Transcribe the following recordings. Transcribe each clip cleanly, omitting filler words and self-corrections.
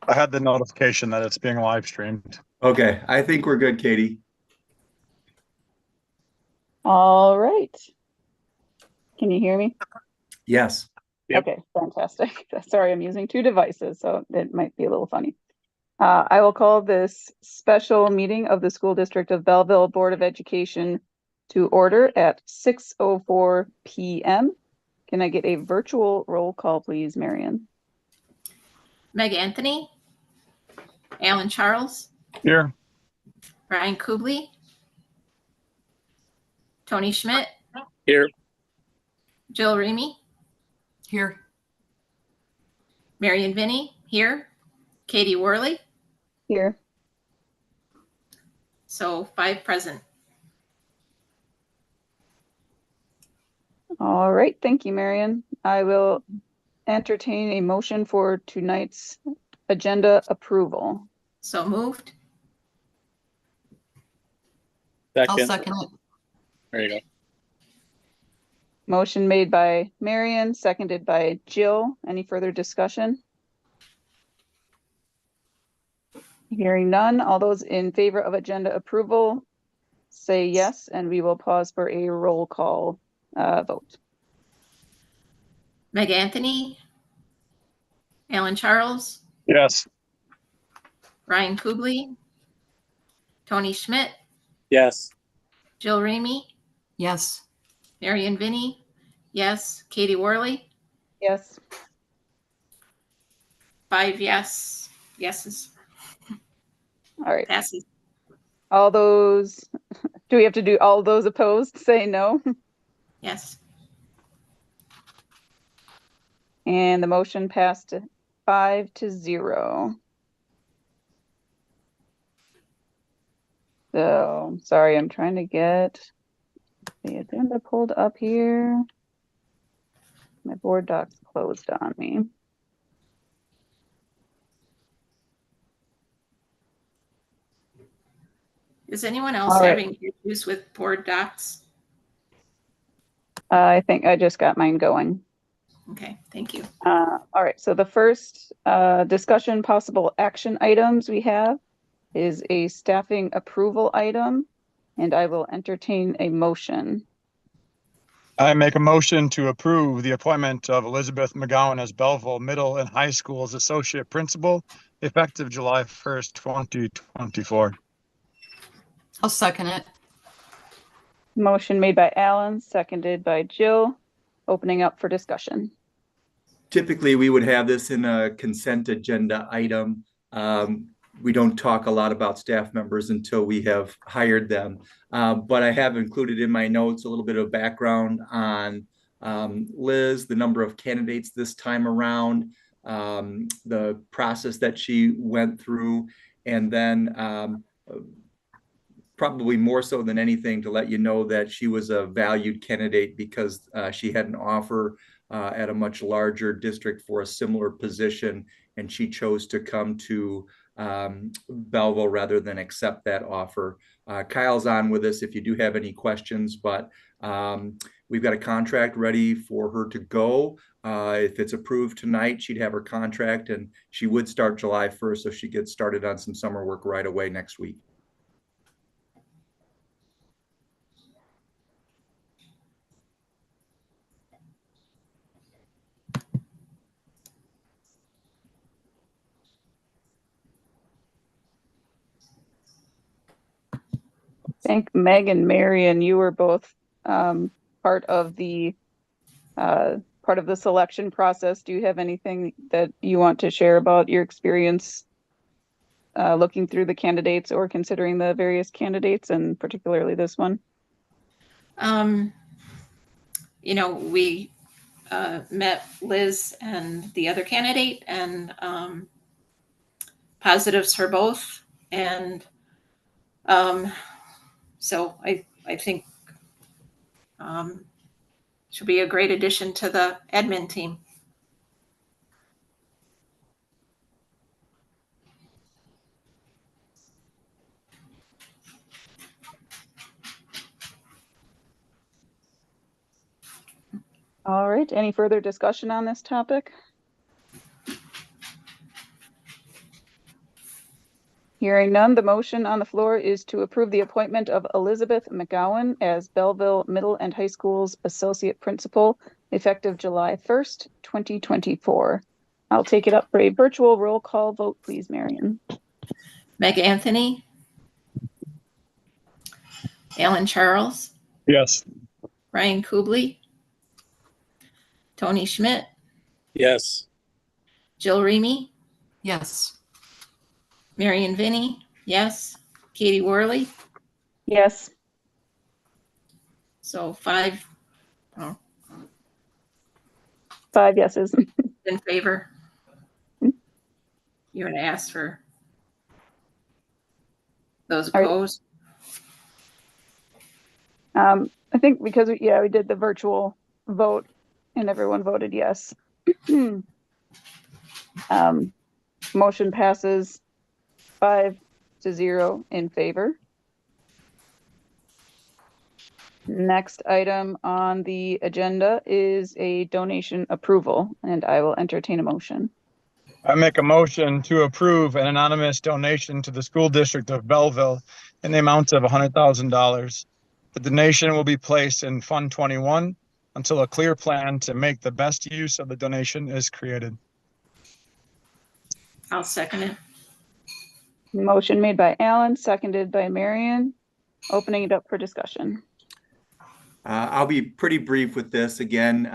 I had the notification that it's being live streamed. Okay, I think we're good, Katie. All right. Can you hear me? Yes. Yep. Okay, fantastic. Sorry, I'm using two devices, so it might be a little funny. I will call this special meeting of the School District of Belleville Board of Education to order at 6:04 p.m. Can I get a virtual roll call, please, Marion? Meg Anthony, Alan Charles, Here. Ryan Kubley, Tony Schmidt, Here. Jill Remy, Here. Marion Vinny, here, Katie Worley. Here. So 5 present. All right, thank you, Marion. I will entertain a motion for tonight's agenda approval. So moved. I'll second it. There you go. Motion made by Marion, seconded by Jill. Any further discussion? Hearing none, all those in favor of agenda approval say yes, and we will pause for a roll call vote. Meg Anthony, Alan Charles, Yes. Ryan Kubley, Tony Schmidt, Yes. Jill Remy, Yes. Marion Vinny, yes, Katie Worley. Yes. 5 yeses. All right. Passes. All those, do we have to do all those opposed? Say no. Yes. And the motion passed 5-0. So, sorry, I'm trying to get the agenda pulled up here. My board doc's closed on me. Is anyone else All right. having issues with board docs? I think I just got mine going. Okay, thank you. All right, so the first discussion possible action items we have is a staffing approval item, and I will entertain a motion. I make a motion to approve the appointment of Elizabeth McGowan as Belleville Middle and High School's Associate Principal, effective July 1st, 2024. I'll second it. Motion made by Alan, seconded by Jill. Opening up for discussion. Typically, we would have this in a consent agenda item. We don't talk a lot about staff members until we have hired them. But I have included in my notes a little bit of background on Liz, the number of candidates this time around, the process that she went through, and then probably more so than anything to let you know that she was a valued candidate because she had an offer at a much larger district for a similar position, and she chose to come to Belleville rather than accept that offer. Kyle's on with us if you do have any questions, but we've got a contract ready for her to go. If it's approved tonight, she'd have her contract and she would start July 1st, so she gets started on some summer work right away next week. I think Meg and Marion, you were both part of the selection process. Do you have anything that you want to share about your experience looking through the candidates or considering the various candidates, and particularly this one? We met Liz and the other candidate, and positives for both. And so I think she'll be a great addition to the admin team. All right, any further discussion on this topic? Hearing none, the motion on the floor is to approve the appointment of Elizabeth McGowan as Belleville Middle and High School's Associate Principal effective July 1st, 2024. I'll take it up for a virtual roll call vote, please, Marion. Meg Anthony, Alan Charles, Yes. Ryan Kubley, Tony Schmidt, Yes. Jill Remy, Yes. Marion Vinny, yes, Katie Worley. Yes. So 5 5 yeses. in favor. You're going to ask for those All right. opposed? I think because, we did the virtual vote and everyone voted yes. Motion passes 5-0 in favor. Next item on the agenda is a donation approval, and I will entertain a motion. I make a motion to approve an anonymous donation to the school district of Belleville in the amount of $100,000. The donation will be placed in Fund 21 until a clear plan to make the best use of the donation is created. I'll second it. Motion made by Alan, seconded by Marion. Opening it up for discussion. I'll be pretty brief with this. Again,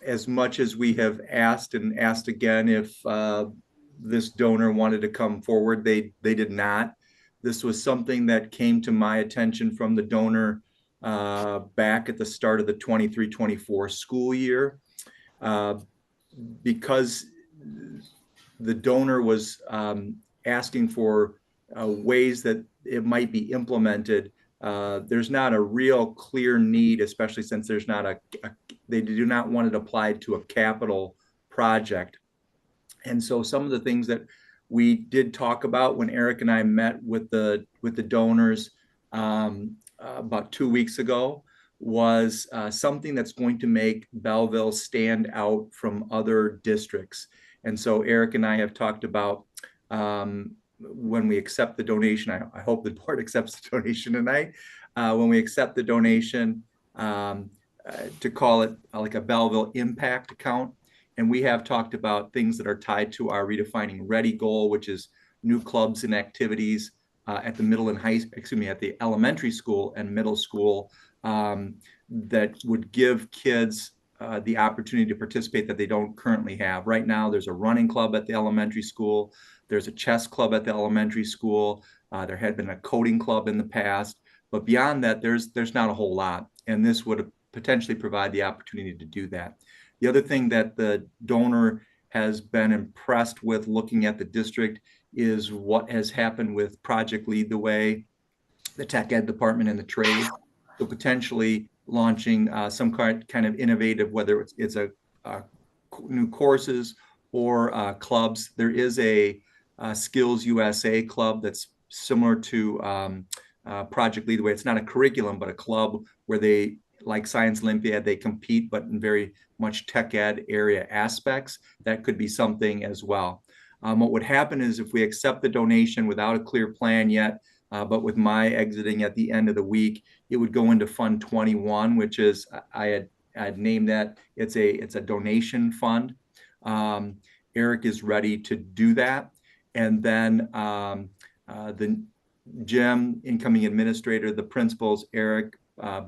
as much as we have asked and asked again if this donor wanted to come forward, they did not. This was something that came to my attention from the donor back at the start of the 23-24 school year. Because the donor was asking for ways that it might be implemented. There's not a real clear need, especially since there's not they do not want it applied to a capital project. And so some of the things that we did talk about when Eric and I met with the donors about 2 weeks ago was something that's going to make Belleville stand out from other districts. And so Eric and I have talked about when we accept the donation, I hope the board accepts the donation tonight. When we accept the donation, to call it like a Belleville impact account. And we have talked about things that are tied to our Redefining Ready goal, which is new clubs and activities at the at the elementary school and middle school that would give kids the opportunity to participate that they don't currently have. Right now, there's a running club at the elementary school. There's a chess club at the elementary school. There had been a coding club in the past, but beyond that, there's not a whole lot. And this would potentially provide the opportunity to do that. The other thing that the donor has been impressed with looking at the district is what has happened with Project Lead the Way, the tech ed department and the trade. So potentially launching some kind of innovative, whether it's a new courses or clubs. There is a Skills USA club that's similar to Project Lead the Way. It's not a curriculum, but a club where they, like Science Olympiad, they compete, but in very much tech ed area aspects. That could be something as well. What would happen is if we accept the donation without a clear plan yet, but with my exiting at the end of the week, it would go into Fund 21, which is, I had named that, it's a donation fund. Eric is ready to do that. And then the Jim, incoming administrator, the principals, Eric,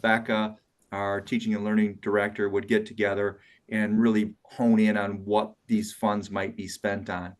Becca, our teaching and learning director, would get together and really hone in on what these funds might be spent on.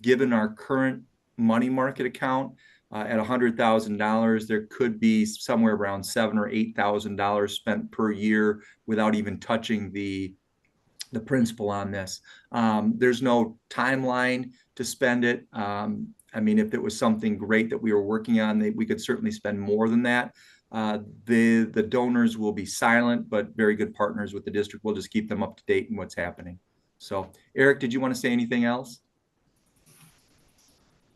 Given our current money market account at $100,000, there could be somewhere around $7,000 or $8,000 spent per year without even touching the principal on this. There's no timeline to spend it. I mean, if it was something great that we were working on, we could certainly spend more than that. The donors will be silent, but very good partners with the district. We'll just keep them up to date in what's happening. So, Eric, did you want to say anything else?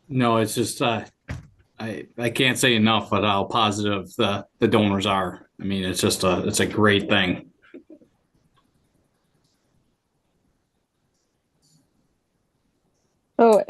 No, it's just I can't say enough about how positive the donors are. I mean, it's just it's a great thing. So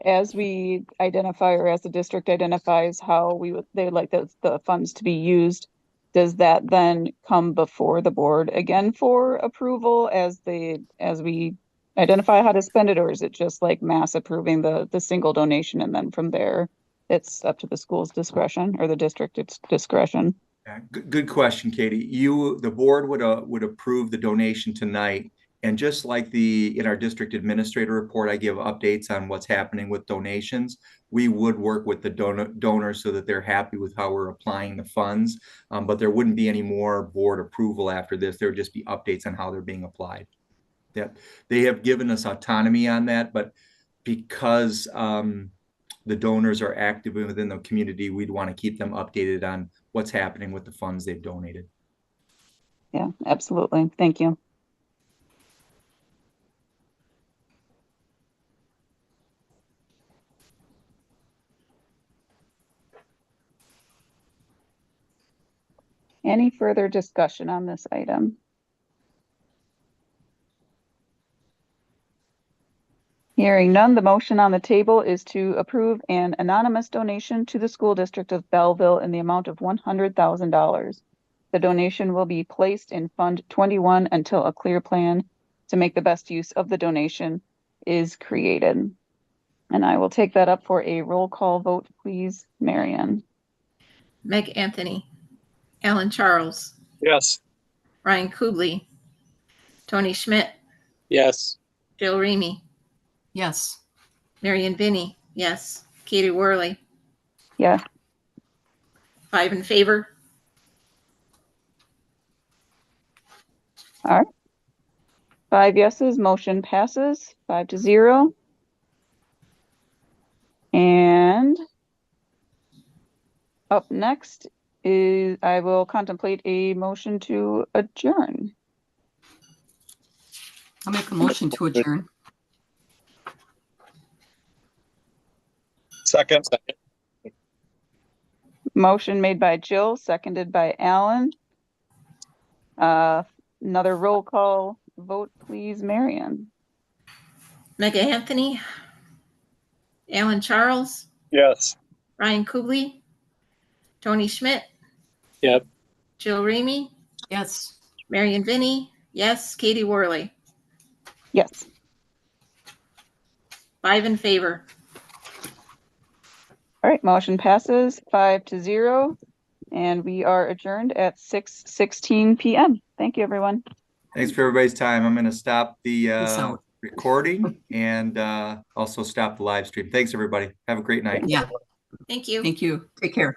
as we identify, or as the district identifies how they would like the funds to be used, does that then come before the board again for approval as we identify how to spend it, or is it just like mass approving the single donation, and then from there it's up to the school's discretion or the district's discretion? Yeah, good question, Katie. The board would approve the donation tonight. And just like in our district administrator report, I give updates on what's happening with donations. We would work with the donors so that they're happy with how we're applying the funds. But there wouldn't be any more board approval after this. There would just be updates on how they're being applied. They have given us autonomy on that, but because the donors are active within the community, we'd want to keep them updated on what's happening with the funds they've donated. Yeah, absolutely. Thank you. Any further discussion on this item? Hearing none, the motion on the table is to approve an anonymous donation to the school district of Belleville in the amount of $100,000. The donation will be placed in Fund 21 until a clear plan to make the best use of the donation is created. And I will take that up for a roll call vote, please, Marion. Meg Anthony, Alan Charles, Yes. Ryan Kubley, Tony Schmidt, Yes. Jill Remy, Yes. Marion Vinny, yes. Katie Worley, Yeah. 5 in favor. All right. 5 yeses, motion passes 5-0. And up next is I will contemplate a motion to adjourn. I'll make a motion to adjourn. Second. Motion made by Jill, seconded by Alan. Another roll call vote, please, Marion. Meg Anthony, Alan Charles, Yes. Ryan Kubley, Tony Schmidt. Yep. Jill Remy, Yes. Marion Vinny, yes. Katie Worley, Yes. 5 in favor. All right, motion passes 5-0, and we are adjourned at 6:16 p.m. Thank you, everyone. Thanks for everybody's time. I'm going to stop the Peace out. recording and also stop the live stream. Thanks, everybody. Have a great night. Yeah. Thank you. Thank you. Take care.